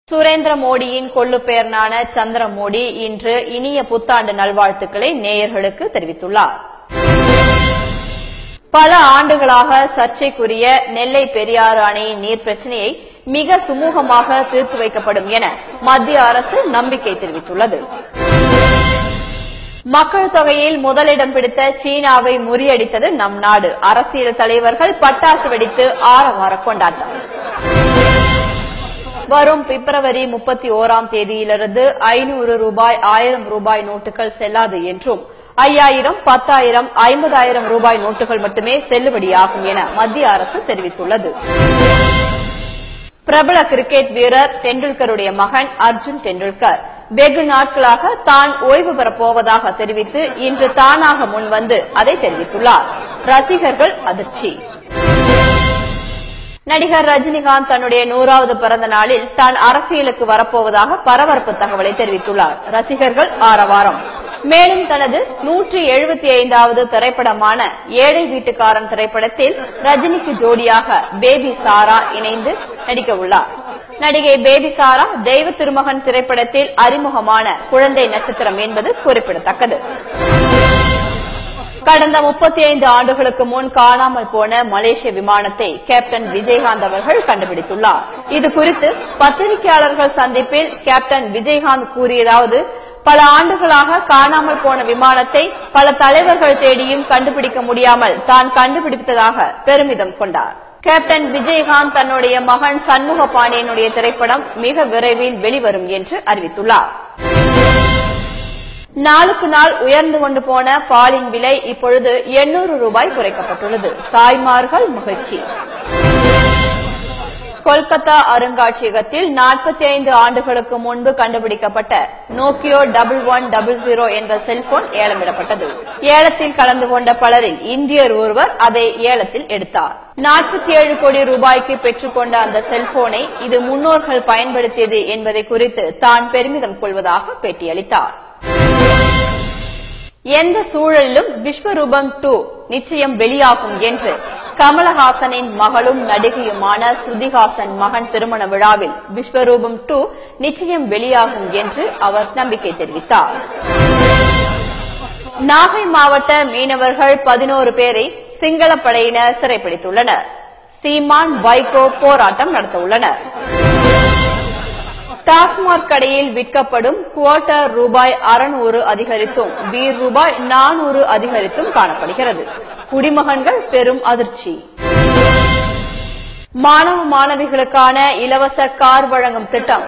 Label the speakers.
Speaker 1: சுரேந்திர மோடியின் கொள்ளுப்பேரனான சந்திர மோடி இன்று இனிய புத்தாண்டு நல்வாழ்த்துக்களை நேயர்களுக்கு தெரிவித்துள்ளார். பல ஆண்டுகளாக சர்ச்சைக்குரிய நெல்லை பெரியாறு அணையின் நீர் பிரச்சினையை மிக சுமூகமாக தீர்த்து வைக்கப்படும் என மத்திய அரசு நம்பிக்கை தெரிவித்துள்ளது. மக்கள் தொகையில் முதலிடம் பிடித்த சீனாவை முறியடித்தது நம் நாடு. அரசியல் தலைவர்கள் பட்டாசு வெடித்து ஆரவார கொண்டாட்டம். வரும் பிப்ரவரி 31ஆம் தேதியிலிருந்து 500 ரூபாய் 1000 ரூபாய் நோட்டுகள் செல்லாது என்றும் 5000, 10000, 50000 ரூபாய் நோட்டுகள் மட்டுமே செல்லுபடியாகும் என மத்திய அரசு தெரிவித்துள்ளது. பிரபல கிரிக்கெட் வீரர் டெண்டுல்கருடைய மகன் அர்ஜுன் டெண்டுல்கர் வெகு நாட்களாக தான் ஓய்வு பெறப் போவதாக தெரிவித்து இன்று தானாக முன்வந்து அதை தெரிவித்துள்ளார். ரசிகர்கள் அதிர்ச்சி. நடிகர் ரஜினிகாந்த் தன்னுடைய 100வது பிறந்த நாளில் தான் அரசியலுக்கு வரப்போவதாக பரபரப்பு தகவலை தெரிவித்துள்ளார். ரசிகர்கள் ஆரவாரம். மேலும் தனது 175வது திரைப்படமான ஏழை வீட்டுக்காரன் திரைப்படத்தில் ரஜினிக்கு ஜோடியாக பேபி சாரா இணைந்து நடிக்க உள்ளார். நடிகை பேபி சாரா தெய்வ திருமகன் திரைப்படத்தில் அறிமுகமான குழந்தை நட்சத்திரம் என்பது குறிப்பிடத்தக்கது. கடந்த 35 ஆண்டுகளுக்கு முன் காணாமல் போன மலேசிய விமானத்தை கேப்டன் விஜயகாந்த் அவர்கள் கண்டுபிடித்துள்ளார். இதுகுறித்து பத்திரிகையாளர்கள் சந்திப்பில் கேப்டன் விஜயகாந்த் கூறியதாவது: பல ஆண்டுகளாக காணாமல் போன விமானத்தை பல தலைவர்கள் தேடியும் கண்டுபிடிக்க முடியாமல் தான் கண்டுபிடித்ததாக பெருமிதம் கொண்டார். கேப்டன் விஜயகாந்த் தன்னுடைய மகன் சண்முக பாண்டியனுடைய திரைப்படம் மிக விரைவில் வெளிவரும் என்று அறிவித்துள்ளார். நாளுக்கு நாள் உயர்ந்து கொண்டு போன பாலின் விலை இப்பொழுது 800 ரூபாய் குறைக்கப்பட்டுள்ளது. தாய்மார்கள் மகிழ்ச்சி. கொல்கத்தா அருங்காட்சியகத்தில் 45 ஆண்டுகளுக்கு முன்பு கண்டுபிடிக்கப்பட்ட நோக்கியோ 1100 என்ற செல்போன் ஏலமிடப்பட்டது. ஏலத்தில் கலந்து கொண்ட பலரில் இந்தியர் ஒருவர் அதை ஏலத்தில் எடுத்தார். 47 கோடி ரூபாய்க்கு பெற்றுக்கொண்ட அந்த செல்போனை இது முன்னோர்கள் பயன்படுத்தியது என்பதை குறித்து தான் பெருமிதம் கொள்வதாக பேட்டியளித்தார். எந்த சூழலிலும் விஸ்வரூபம் 2 நிச்சயம் வெளியாகும் என்று கமலஹாசனின் மகளும் நடிகையுமான ஸ்ருதிஹாசன் மகன் திருமண விழாவில் விஸ்வரூபம் 2 நிச்சயம் வெளியாகும் என்று அவர் நம்பிக்கை தெரிவித்தார். நாகை மாவட்ட மீனவர்கள் 11 பேரை சிங்கள படையினர் சிறைப்பிடித்துள்ளனர். சீமான், வைகோ போராட்டம் நடத்த உள்ளனர். டாஸ்மாக் கடையில் விற்கப்படும் குவார்ட்டர் ரூபாய் 600 அதிகரித்தும் பீர் ரூபாய் 400 அதிகரித்தும் காணப்படுகிறது. குடிமகன்கள் பெரும் அதிர்ச்சி. மாணவ மாணவிகளுக்கான இலவச கார் வழங்கும் திட்டம்